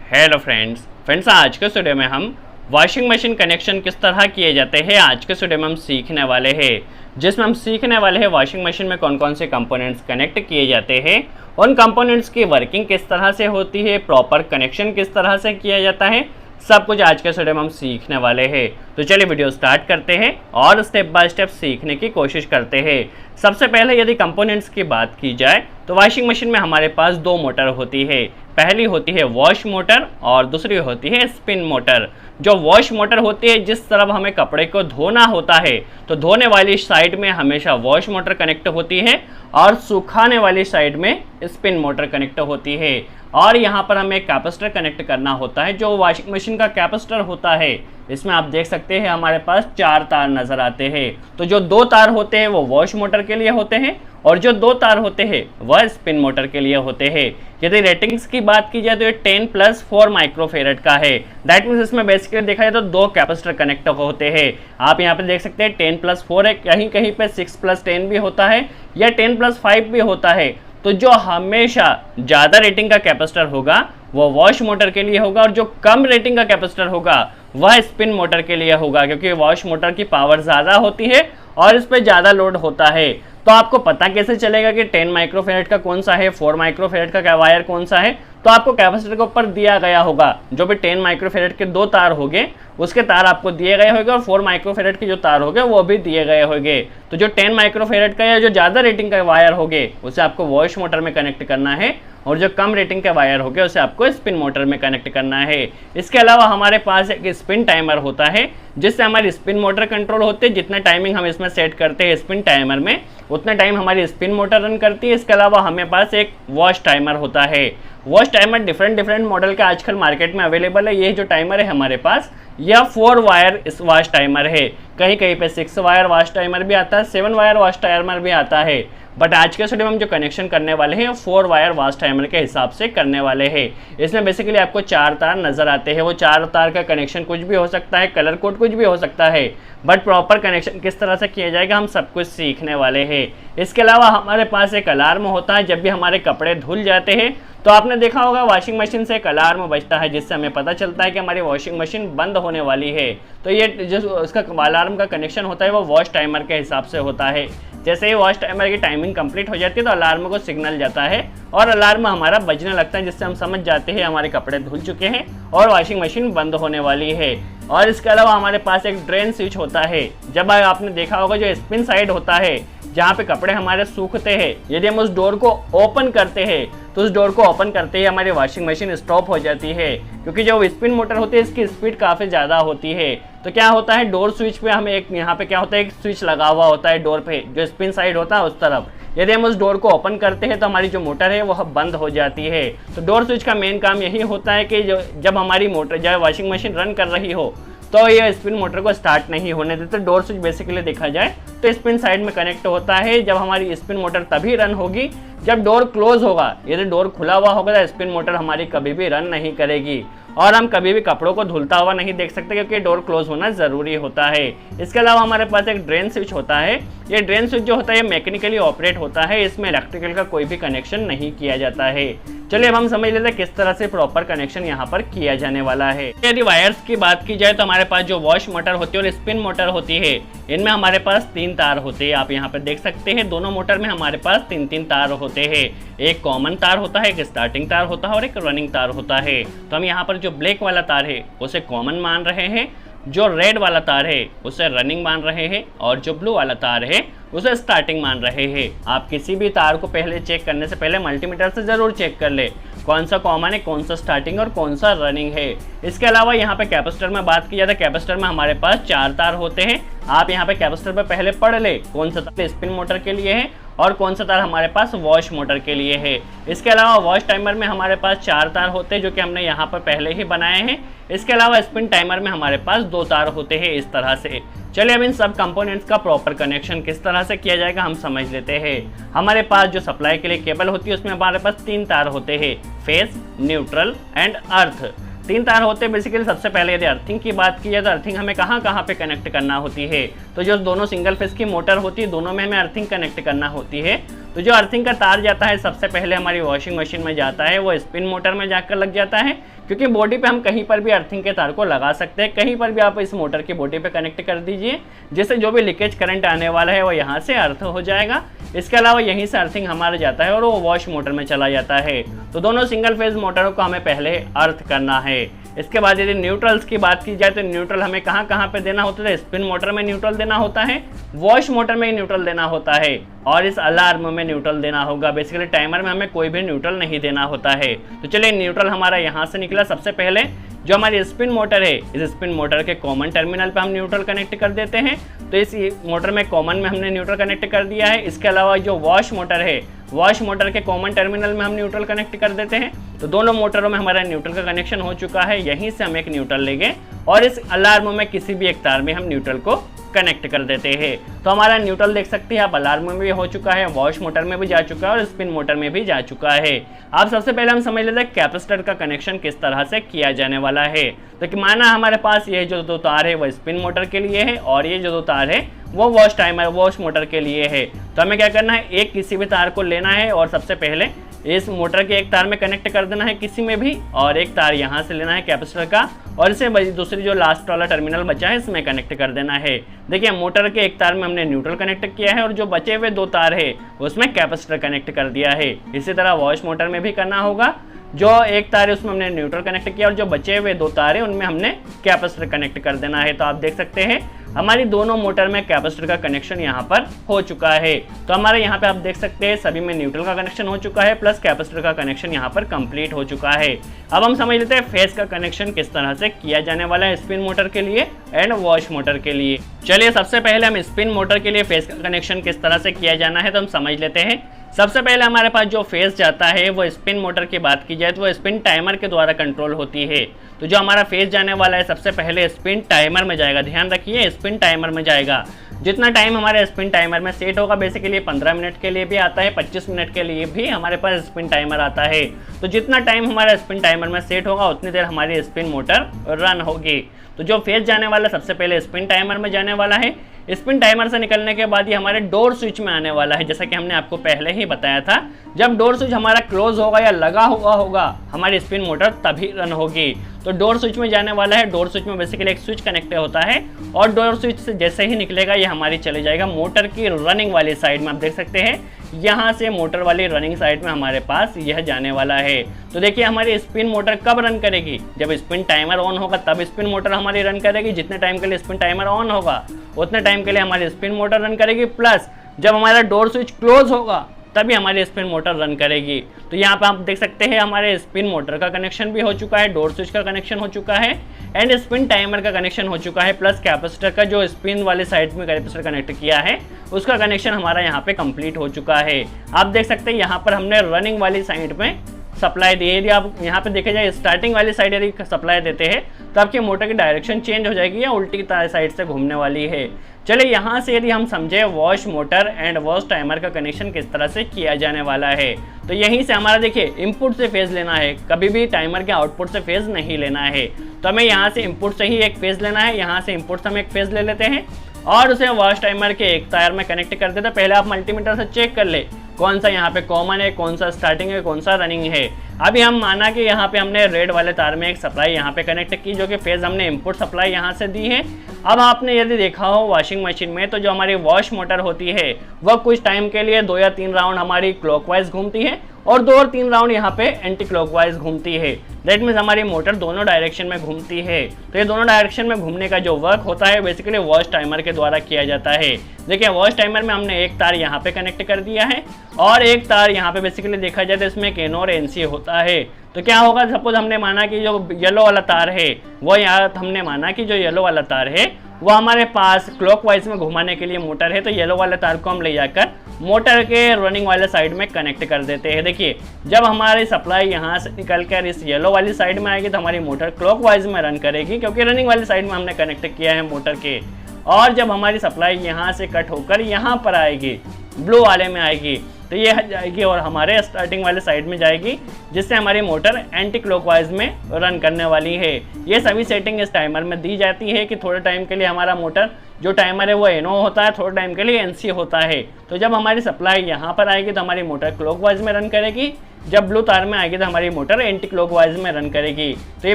Hello friends आज के video में हम वॉशिंग मशीन कनेक्शन किस तरह किए जाते हैं आज के वीडियो में हम सीखने वाले हैं, जिसमें हम सीखने वाले हैं वॉशिंग मशीन में कौन कौन से कंपोनेंट्स कनेक्ट किए जाते हैं, उन कंपोनेंट्स की वर्किंग किस तरह से होती है, प्रॉपर कनेक्शन किस तरह से किया जाता है, सब कुछ आज के वीडियो में हम सीखने वाले हैं। तो चलिए वीडियो स्टार्ट करते हैं और स्टेप बाय स्टेप सीखने की कोशिश करते हैं। सबसे पहले यदि कंपोनेंट्स की बात की जाए तो वॉशिंग मशीन में हमारे पास दो मोटर होती है। पहली होती है वॉश मोटर और दूसरी होती है स्पिन मोटर। जो वॉश मोटर होती है, जिस तरफ हमें कपड़े को धोना होता है तो धोने वाली साइड में हमेशा वॉश मोटर कनेक्ट होती है और सुखाने वाली साइड में स्पिन मोटर कनेक्ट होती है। और यहाँ पर हमें कैपेसिटर कनेक्ट करना होता है। जो वॉशिंग मशीन का कैपेसिटर होता है, इसमें आप देख सकते हैं हमारे पास 4 तार नज़र आते हैं। तो जो 2 तार होते हैं वो वॉश मोटर के लिए होते हैं और जो 2 तार होते हैं वह स्पिन मोटर के लिए होते हैं। यदि रेटिंग्स की बात की जाए तो ये 10+4 माइक्रोफेरेड का है। दैट मीन्स इसमें बेसिकली देखा जाए तो 2 कैपेसिटर कनेक्ट होते हैं। आप यहाँ पे देख सकते हैं 10+4 है, कहीं कहीं पे 6+10 भी होता है या 10+5 भी होता है। तो जो हमेशा ज़्यादा रेटिंग का कैपेसिटर होगा वो वॉश मोटर के लिए होगा और जो कम रेटिंग का कैपेसिटर होगा वह स्पिन मोटर के लिए होगा, क्योंकि वॉश मोटर की पावर ज़्यादा होती है और इस पर ज़्यादा लोड होता है। तो आपको पता कैसे चलेगा कि 10 माइक्रोफेरेड का कौन सा है, 4 माइक्रोफेरेड का वायर कौन सा है? तो आपको कैपेसिटर के ऊपर दिया गया होगा। जो भी 10 माइक्रोफेरेड के 2 तार होंगे उसके तार आपको दिए गए होंगे और 4 माइक्रोफेरेड के जो तार होंगे वो भी दिए गए होंगे। तो जो 10 माइक्रोफेरेड का या जो ज़्यादा रेटिंग का वायर होंगे उसे आपको वॉश मोटर में कनेक्ट करना है और जो कम रेटिंग के वायर होंगे उसे आपको स्पिन मोटर में कनेक्ट करना है। इसके अलावा हमारे पास एक स्पिन टाइमर होता है जिससे हमारी स्पिन मोटर कंट्रोल होती है। जितना टाइमिंग हम इसमें सेट करते हैं स्पिन टाइमर में उतना टाइम हमारी स्पिन मोटर रन करती है। इसके अलावा हमें पास एक वॉश टाइमर होता है। वॉश टाइमर डिफरेंट मॉडल के आजकल मार्केट में अवेलेबल है। ये जो टाइमर है हमारे पास यह 4 वायर वॉश टाइमर है। कहीं कहीं पे 6 वायर वॉश टाइमर भी आता है, 7 वायर वॉश टाइमर भी आता है। बट आज के वीडियो में हम जो कनेक्शन करने वाले हैं 4 वायर वॉश टाइमर के हिसाब से करने वाले हैं। इसमें बेसिकली आपको 4 तार नजर आते हैं। वो 4 तार का कनेक्शन कुछ भी हो सकता है, कलर कोड कुछ भी हो सकता है, बट प्रॉपर कनेक्शन किस तरह से किया जाएगा हम सब कुछ सीखने वाले हैं। इसके अलावा हमारे पास एक अलार्म होता है। जब भी हमारे कपड़े धुल जाते हैं तो आपने देखा होगा वॉशिंग मशीन से एक अलार्म बजता है जिससे हमें पता चलता है कि हमारी वॉशिंग मशीन बंद होने वाली है। तो ये जो उसका अलार्म का कनेक्शन होता है वो वॉश टाइमर के हिसाब से होता है। जैसे ही वॉश टाइमर की टाइमिंग कंप्लीट हो जाती है तो अलार्म को सिग्नल जाता है और अलार्म हमारा बजने लगता है, जिससे हम समझ जाते हैं हमारे कपड़े धुल चुके हैं और वॉशिंग मशीन बंद होने वाली है। और इसके अलावा हमारे पास एक ड्रेन स्विच होता है। जब आपने देखा होगा जो स्पिन साइड होता है जहाँ पे कपड़े हमारे सूखते हैं, यदि हम उस डोर को ओपन करते हैं तो उस डोर को ओपन करते ही हमारी वॉशिंग मशीन स्टॉप हो जाती है, क्योंकि जो स्पिन मोटर होती है इसकी स्पीड काफ़ी ज़्यादा होती है। तो क्या होता है डोर स्विच पे हमें एक यहाँ पे क्या होता है एक स्विच लगा हुआ होता है डोर पे, जो स्पिन साइड होता है उस तरफ। यदि हम उस डोर को ओपन करते हैं तो हमारी जो मोटर है वह बंद हो जाती है। तो डोर स्विच का मेन काम यही होता है कि जब हमारी मोटर जब वॉशिंग मशीन रन कर रही हो तो ये स्पिन मोटर को स्टार्ट नहीं होने देते। डोर स्विच बेसिकली देखा जाए तो स्पिन साइड में कनेक्ट होता है। जब हमारी स्पिन मोटर तभी रन होगी जब डोर क्लोज होगा। यदि डोर खुला हुआ होगा तो स्पिन मोटर हमारी कभी भी रन नहीं करेगी और हम कभी भी कपड़ों को धुलता हुआ नहीं देख सकते, क्योंकि डोर क्लोज होना ज़रूरी होता है। इसके अलावा हमारे पास एक ड्रेन स्विच होता है। ये ड्रेन स्विच जो होता है ये मैकेनिकली ऑपरेट होता है। इसमें इलेक्ट्रिकल का कोई भी कनेक्शन नहीं किया जाता है। चलिए अब हम समझ लेते हैं किस तरह से प्रॉपर कनेक्शन यहाँ पर किया जाने वाला है। यदि वायर्स की बात की जाए तो हमारे पास जो वॉश मोटर होती है और स्पिन मोटर होती है, इनमें हमारे पास 3 तार होते हैं। आप यहाँ पर देख सकते हैं दोनों मोटर में हमारे पास 3 तार होते हैं। एक कॉमन तार होता है, एक स्टार्टिंग तार होता है और एक रनिंग तार होता है। तो हम यहाँ पर जो ब्लैक वाला तार है उसे कॉमन मान रहे हैं, जो रेड वाला तार है उसे रनिंग मान रहे हैं और जो ब्लू वाला तार है उसे स्टार्टिंग मान रहे हैं। आप किसी भी तार को पहले चेक करने से पहले मल्टीमीटर से ज़रूर चेक कर ले कौन सा कॉमन है, कौन सा स्टार्टिंग और कौन सा रनिंग है। इसके अलावा यहाँ पे कैपेसिटर में बात की जाए तो कैपेसिटर में हमारे पास 4 तार होते हैं। आप यहाँ पे कैपेसिटर पे पहले पढ़ ले कौन सा तार स्पिन मोटर के लिए है और कौन सा तार हमारे पास वॉश मोटर के लिए है। इसके अलावा वॉश टाइमर में हमारे पास 4 तार होते हैं जो कि हमने यहाँ पर पहले ही बनाए हैं। इसके अलावा स्पिन टाइमर में हमारे पास 2 तार होते हैं इस तरह से। चलिए अब इन सब कंपोनेंट्स का प्रॉपर कनेक्शन किस तरह से किया जाएगा हम समझ लेते हैं। हमारे पास जो सप्लाई के लिए केबल होती है उसमें हमारे पास 3 तार होते हैं, फेस, न्यूट्रल एंड अर्थ। 3 तार होते हैं। बेसिकली सबसे पहले यदि अर्थिंग की बात की जाए तो अर्थिंग हमें कहाँ पे कनेक्ट करना होती है। तो जो दोनों सिंगल फेस की मोटर होती है दोनों में हमें अर्थिंग कनेक्ट करना होती है। तो जो अर्थिंग का तार जाता है सबसे पहले हमारी वॉशिंग मशीन में जाता है, वो स्पिन मोटर में जाकर लग जाता है, क्योंकि बॉडी पे हम कहीं पर भी अर्थिंग के तार को लगा सकते हैं, कहीं पर भी आप इस मोटर की बॉडी पे कनेक्ट कर दीजिए, जिससे जो भी लीकेज करंट आने वाला है वो यहाँ से अर्थ हो जाएगा। इसके अलावा यहीं से अर्थिंग हमारा जाता है और वो वॉश मोटर में चला जाता है। तो दोनों सिंगल फेज मोटरों को हमें पहले अर्थ करना है। इसके बाद यदि न्यूट्रल्स की बात की जाए तो न्यूट्रल हमें कहाँ पे देना होता है, स्पिन मोटर में न्यूट्रल देना होता है, वॉश मोटर में न्यूट्रल देना होता है, और इस अलार्म में न्यूट्रल देना होगा। बेसिकली टाइमर में हमें कोई भी न्यूट्रल नहीं देना होता है। तो चलिए न्यूट्रल हमारा यहाँ से निकला। सबसे पहले जो हमारी स्पिन मोटर है, इस स्पिन मोटर के कॉमन टर्मिनल पे हम न्यूट्रल कनेक्ट कर देते हैं। तो इस मोटर में कॉमन में हमने न्यूट्रल कनेक्ट कर दिया है। इसके अलावा जो वॉश मोटर है, वॉश मोटर के कॉमन टर्मिनल में हम न्यूट्रल कनेक्ट कर देते हैं। तो दोनों मोटरों में हमारा न्यूट्रल का कनेक्शन हो चुका है। यहीं से हम एक न्यूट्रल लेंगे और इस अलार्म में किसी भी एक तार में हम न्यूट्रल को कनेक्ट कर देते हैं। तो हमारा न्यूट्रल देख सकते हैं आप, अलार्म में भी हो चुका है, वॉश मोटर में भी जा चुका है और स्पिन मोटर में भी जा चुका है। अब सबसे पहले हम समझ लेते हैं कैपेसिटर का कनेक्शन किस तरह से किया जाने वाला है। तो कि माना हमारे पास ये जो दो तार है वो स्पिन मोटर के लिए है और ये जो दो तार है वो वॉश मोटर के लिए है। तो हमें क्या करना है, एक किसी भी तार को लेना है और सबसे पहले इस मोटर के एक तार में कनेक्ट कर देना है किसी में भी, और एक तार यहाँ से लेना है कैपेसिटर का और इसे दूसरी जो लास्ट वाला टर्मिनल बचा है इसमें कनेक्ट कर देना है। देखिए मोटर के एक तार में हमने न्यूट्रल कनेक्ट किया है और जो बचे हुए दो तार है उसमें कैपेसिटर कनेक्ट कर दिया है। इसी तरह वॉश मोटर में भी करना होगा, जो एक तार है उसमें हमने न्यूट्रल कनेक्ट किया और जो बचे हुए दो तार है उनमें हमने कैपेसिटर कनेक्ट कर देना है। तो आप देख सकते हैं हमारी दोनों मोटर में कैपेसिटर का कनेक्शन यहाँ पर हो चुका है। तो हमारे यहाँ पे आप देख सकते हैं सभी में न्यूट्रल का कनेक्शन हो चुका है प्लस कैपेसिटर का कनेक्शन यहाँ पर कंप्लीट हो चुका है। अब हम समझ लेते हैं फेज का कनेक्शन किस तरह से किया जाने वाला है स्पिन मोटर के लिए एंड वॉश मोटर के लिए। चलिए सबसे पहले हम स्पिन मोटर के लिए फेज का कनेक्शन किस तरह से किया जाना है तो हम समझ लेते हैं। सबसे पहले हमारे पास जो फेज जाता है वो स्पिन मोटर की बात की जाए तो वो स्पिन टाइमर के द्वारा कंट्रोल होती है। तो जो हमारा फेज जाने वाला है सबसे पहले स्पिन टाइमर में जाएगा। ध्यान रखिए स्पिन टाइमर में जाएगा। जितना टाइम हमारे स्पिन टाइमर में सेट होगा, बेसिकली 15 मिनट के लिए भी आता है, 25 मिनट के लिए भी हमारे पास स्पिन टाइमर आता है। तो जितना टाइम हमारा स्पिन टाइमर में सेट होगा उतनी देर हमारी स्पिन मोटर रन होगी। तो जो फेज जाने वाला सबसे पहले स्पिन टाइमर में जाने वाला है। स्पिन टाइमर से निकलने के बाद ये हमारे डोर स्विच में आने वाला है। जैसा कि हमने आपको पहले ही बताया था, जब डोर स्विच हमारा क्लोज होगा या लगा हुआ होगा हमारी स्पिन मोटर तभी रन होगी। तो डोर स्विच में जाने वाला है। डोर स्विच में बेसिकली एक स्विच कनेक्ट होता है और डोर स्विच से जैसे ही निकलेगा ये हमारी चले जाएगा मोटर की रनिंग वाली साइड में। आप देख सकते हैं यहाँ से मोटर वाली रनिंग साइड में हमारे पास यह जाने वाला है। तो देखिए हमारी स्पिन मोटर कब रन करेगी, जब स्पिन टाइमर ऑन होगा तब स्पिन मोटर हमारी रन करेगी। जितने टाइम के लिए स्पिन टाइमर ऑन होगा उतने टाइम के लिए हमारी स्पिन मोटर रन करेगी, प्लस जब हमारा डोर स्विच क्लोज होगा तभी हमारी स्पिन मोटर रन करेगी। तो यहाँ पे आप देख सकते हैं हमारे स्पिन मोटर का कनेक्शन भी हो चुका है, डोर स्विच का कनेक्शन हो चुका है एंड स्पिन टाइमर का कनेक्शन हो चुका है, प्लस कैपेसिटर का जो स्पिन वाले साइड में कैपेसिटर कनेक्ट किया है उसका कनेक्शन हमारा यहाँ पे कंप्लीट हो चुका है। आप देख सकते हैं यहाँ पर हमने रनिंग वाली साइड में सप्लाई दी है। यदि आप यहाँ पे देखे जाए स्टार्टिंग वाली साइड यदि सप्लाई देते हैं तो आपकी मोटर की डायरेक्शन चेंज हो जाएगी या उल्टी साइड से घूमने वाली है। चलिए यहाँ से यदि हम समझे wash motor and wash timer का कनेक्शन किस तरह से किया जाने वाला है, तो यहीं से हमारा देखिए इनपुट से फेज लेना है, कभी भी टाइमर के आउटपुट से फेज नहीं लेना है। तो हमें यहाँ से इनपुट से ही एक फेज लेना है। यहाँ से इनपुट से हम एक फेज ले लेते हैं और उसे वॉश टाइमर के एक तार में कनेक्ट कर देते हैं। पहले आप मल्टीमीटर से चेक कर ले कौन सा यहाँ पे कॉमन है, कौन सा स्टार्टिंग है, कौन सा रनिंग है। अभी हम माना कि यहाँ पे हमने रेड वाले तार में एक सप्लाई यहाँ पे कनेक्ट की जो कि फेज हमने इनपुट सप्लाई यहाँ से दी है। अब आपने यदि देखा हो वॉशिंग मशीन में तो जो हमारी वॉश मोटर होती है वह कुछ टाइम के लिए 2 या 3 राउंड हमारी क्लॉकवाइज घूमती है और 2 और 3 राउंड यहाँ पे एंटी क्लॉकवाइज घूमती है। दैट मीन्स हमारी मोटर दोनों डायरेक्शन में घूमती है। तो ये दोनों डायरेक्शन में घूमने का जो वर्क होता है बेसिकली वॉश टाइमर के द्वारा किया जाता है। देखिए वॉश टाइमर में हमने एक तार यहाँ पे कनेक्ट कर दिया है और एक तार यहाँ पे बेसिकली देखा जाए तो इसमें एक एनो और एनसी होता है। तो क्या होगा, सपोज हमने माना कि जो येलो वाला तार है वो यहाँ हमने माना कि जो येलो वाला तार है वो हमारे पास क्लॉकवाइज में घुमाने के लिए मोटर है। तो येलो वाले तार को हम ले जाकर मोटर के रनिंग वाले साइड में कनेक्ट कर देते हैं। देखिए जब हमारी सप्लाई यहाँ से निकल कर इस येलो वाली साइड में आएगी तो हमारी मोटर क्लॉकवाइज में रन करेगी क्योंकि रनिंग वाली साइड में हमने कनेक्ट किया है मोटर के। और जब हमारी सप्लाई यहाँ से कट होकर यहाँ पर आएगी ब्लू वाले में आएगी तो ये हट जाएगी और हमारे स्टार्टिंग वाले साइड में जाएगी जिससे हमारी मोटर एंटी क्लॉकवाइज में रन करने वाली है। ये सभी सेटिंग इस टाइमर में दी जाती है कि थोड़े टाइम के लिए हमारा मोटर जो टाइमर है वो NO होता है, थोड़े टाइम के लिए NC होता है। तो जब हमारी सप्लाई यहाँ पर आएगी तो हमारी मोटर क्लॉकवाइज में रन करेगी, जब ब्लू तार में आएगी तो हमारी मोटर एंटी क्लॉकवाइज में रन करेगी। तो ये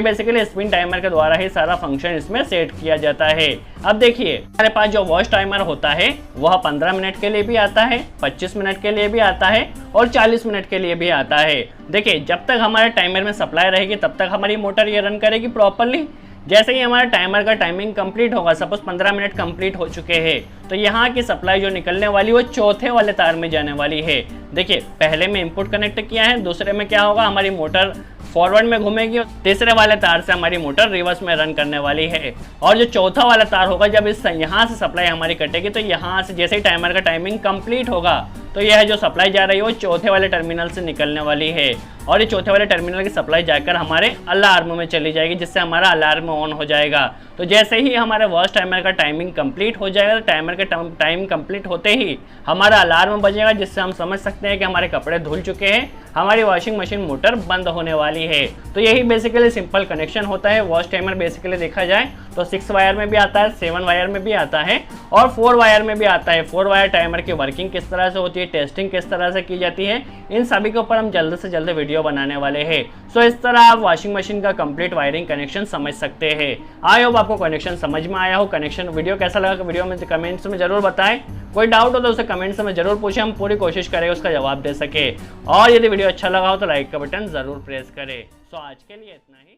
बेसिकली स्पिन टाइमर के द्वारा ही सारा फंक्शन इसमें सेट किया जाता है। अब देखिए हमारे पास जो वॉच टाइमर होता है वह 15 मिनट के लिए भी आता है, 25 मिनट के लिए भी आता है और 40 मिनट के लिए भी आता है। देखिए जब तक हमारे टाइमर में सप्लाई रहेगी तब तक हमारी मोटर ये रन करेगी प्रॉपरली। जैसे ही हमारा टाइमर का टाइमिंग कंप्लीट होगा, सपोज 15 मिनट कंप्लीट हो चुके हैं, तो यहाँ की सप्लाई जो निकलने वाली वो चौथे वाले तार में जाने वाली है। देखिए पहले में इनपुट कनेक्ट किया है, दूसरे में क्या होगा, हमारी मोटर फॉरवर्ड में घूमेगी और तीसरे वाले तार से हमारी मोटर रिवर्स में रन करने वाली है। और जो चौथा वाला तार होगा, जब इस यहाँ से सप्लाई हमारी कटेगी तो यहाँ से जैसे ही टाइमर का टाइमिंग कंप्लीट होगा तो यह जो सप्लाई जा रही है वो चौथे वाले टर्मिनल से निकलने वाली है और ये चौथे वाले टर्मिनल की सप्लाई जाकर हमारे अलार्म में चली जाएगी, जिससे हमारा अलार्म ऑन हो जाएगा। तो जैसे ही हमारे वॉच टाइमर का टाइमिंग कंप्लीट हो जाएगा, तो टाइमर के टाइम कंप्लीट होते ही हमारा अलार्म बजेगा, जिससे हम समझ सकते हैं कि हमारे कपड़े धुल चुके हैं, हमारी वॉशिंग मशीन मोटर बंद होने वाली है। तो यही बेसिकली सिंपल कनेक्शन होता है। वॉच टाइमर बेसिकली देखा जाए तो 6 वायर में भी आता है, 7 वायर में भी आता है और 4 वायर में भी आता है। 4 वायर टाइमर की वर्किंग किस तरह से होती है, टेस्टिंग किस तरह से की जाती है, इन सभी के ऊपर हम जल्द से जल्द वीडियो बनाने वाले हैं। सो इस तरह आप वॉशिंग मशीन का कंप्लीट वायरिंग कनेक्शन समझ सकते हैं। आई होप आपको कनेक्शन समझ में आया हो। कनेक्शन वीडियो कैसा लगा वीडियो में कमेंट्स में जरूर बताएं। कोई डाउट हो तो उसे कमेंट्स में जरूर पूछें, हम पूरी कोशिश करेंगे उसका जवाब दे सके। और यदि वीडियो अच्छा लगा हो तो लाइक का बटन जरूर प्रेस करें। सो आज के लिए इतना ही।